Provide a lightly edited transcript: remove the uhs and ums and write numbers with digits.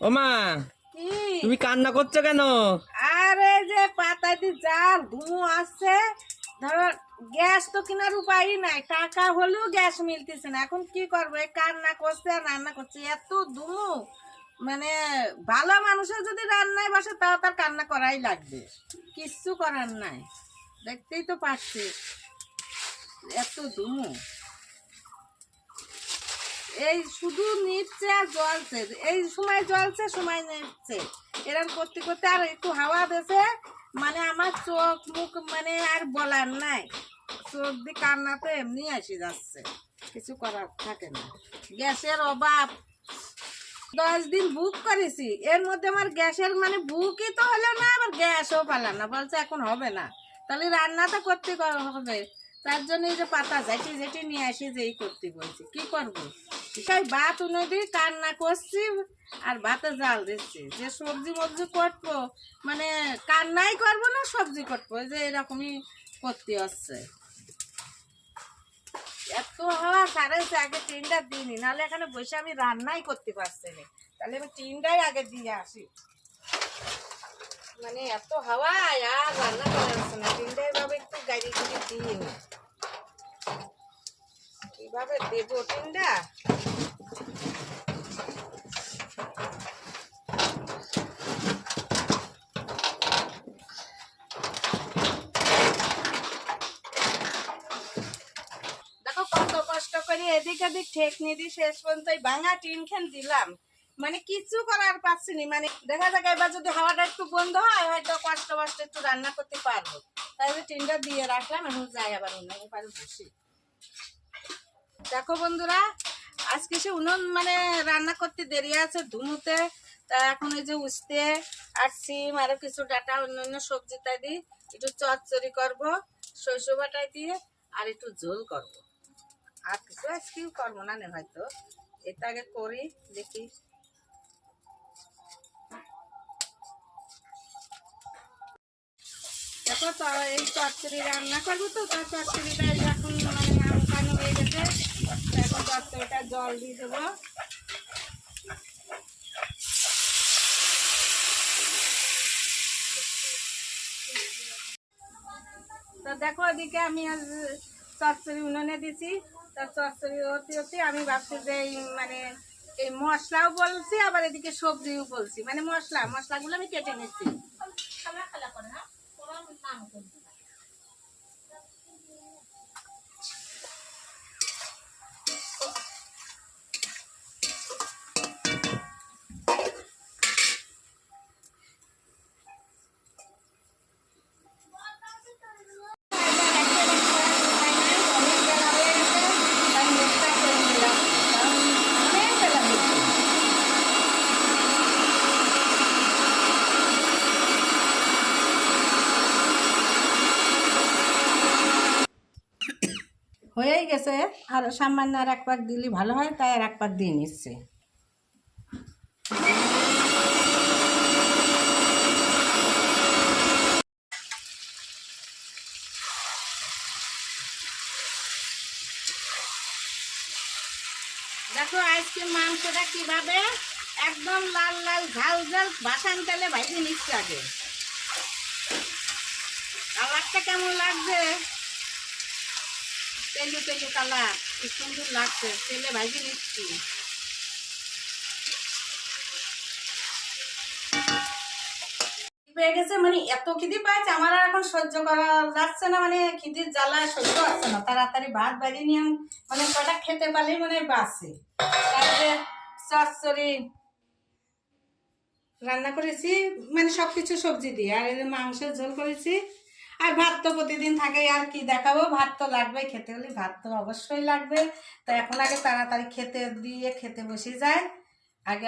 ও মা, কি? তুমি কান্না করছো কেন? আরে যে পাতাতে যার ধুমু আসছে, ধরো গ্যাস তো কেনার উপায়ই নাই, টাকা হলেও গ্যাস মিলতেছে না। এখন কি করবো? এই কান্না করছে আর রান্না করছে, এত ধুমু। মানে ভালো মানুষের যদি রান্নায় বসে তাও তার কান্না করাই লাগবে, কিচ্ছু করার নাই। দেখতেই তো পাচ্ছি এত ধুমু। এই শুধু নিচ্ছে আর জ্বলছে, এই সময় জ্বলছে সময় নিচ্ছে, এরকম করতে করতে আর একটু হাওয়া দিয়েছে, মানে আমার চোখ মুখ মানে আর বলার নাই। চোখ দিয়ে কান্নাতে এমনি এসে যাচ্ছে, কিছু করার থাকে না। গ্যাসের অভাব, 10 দিন বুক করেছি, এর মধ্যে আমার গ্যাসের মানে বুকই তো হলো না, আবার গ্যাসও পেলাম না, বলছে এখন হবে না। তাহলে রান্নাটা করতে হবে, তার জন্য এই যে পাতা ঝেঁটি ঝেঁটি নিয়ে আসি, যে এই করতে বলছি, কি করবো? সেই ভাত নদী কান্না করছি আর ভাতে জাল দিচ্ছি, যে সবজি মবজি করবো, মানে কান্নাই করবো না সবজি করবো, যে এরকমই করতে হচ্ছে। এত হাওয়া সারাইছে, আগে টিনটা দিইনি, নাহলে এখানে বসে আমি রান্নাই করতে পারছি না। তাহলে আমি টিনটাই আগে দিয়ে আসি, মানে এত হাওয়া আর রান্না করা যাচ্ছে না। টিনটাই ভাবে একটু গাড়ি গুড়ি দিই, কিভাবে দেবো টিনটা? দেখো কত কষ্ট করে এদিক এদিক ঠেক নিয়ে দিই, শেষ পর্যন্ত এই ভাঙা টিন খান দিলাম, মানে কিছু করার পাচ্ছি না। মানে দেখা যাক এবার যদি হাওয়াটা একটু বন্ধ হয়, হয়তো কষ্ট কষ্ট একটু রান্না করতে পারবো। তাই টিনটা দিয়ে রাখলাম, এখন যাই আবার উনুন পারে বসি। দেখো বন্ধুরা, আজকে সে উনুন মানে রান্না করতে দেরি আছে ধুমুতে, তা এখন এই যে উস্তে আর সিম আরো কিছু ডাটা অন্যান্য সবজি তাই দিই, একটু চচ্চড়ি করবো সরষে বাটায় দিয়ে, আর একটু ঝোল করবো। আর কিছু আজকেও করবো না, হয়তো এটা আগে করি দেখি। দেখো তো এই চচ্চড়ি রান্না করবো, তো তার চচ্চড়িটা এখন মানে আনকানো হয়ে গেছে, এখন চচ্চড়িটা জল দিয়ে দেবো। তো দেখো এদিকে আমি আজ চচ্চড়ি উনুনে দিছি, তার চচ্চড়ি হতে হতে আমি ভাবছি যে মানে এই মশলাও বলছি, আবার এদিকে সবজিও বলছি, মানে মশলাগুলো আমি কেটে নিচ্ছি। হয়েই গেছে, আর সামান্য আর এক পাক দিলে ভালো হয়, তাই আর এক পাক দিয়ে নিচ্ছে। দেখো আজকে মাংসটা কিভাবে একদম লাল লাল ঝাল ঝাল ভাসান তেলে ভাইজে নিচ্ছে। আগে কালারটা কেমন লাগছে? তেলু তেলু কালার, কি সুন্দর লাগছে, তেলে ভাইজে নিচ্ছি। পেয়ে গেছে, মানে এত খিদে পাইছে আমার, আর এখন সহ্য করা যাচ্ছে না, মানে খিদির জ্বালায় সহ্য হচ্ছে না। তাড়াতাড়ি ভাত বাড়িয়ে নিয়ে মানে কটা খেতে পারলেই মানে বাঁচে। তারপরে চচ্চড়ি রান্না করেছি, মানে সবকিছু সবজি দিয়ে, আর এই যে মাংসের ঝোল করেছি, আর ভাত তো প্রতিদিন থাকে, আর কি দেখাবো, ভাত তো লাগবে, খেতে হলে ভাত তো অবশ্যই লাগবে। তো এখন আগে তাড়াতাড়ি খেতে দিয়ে খেতে বসে যায় আগে।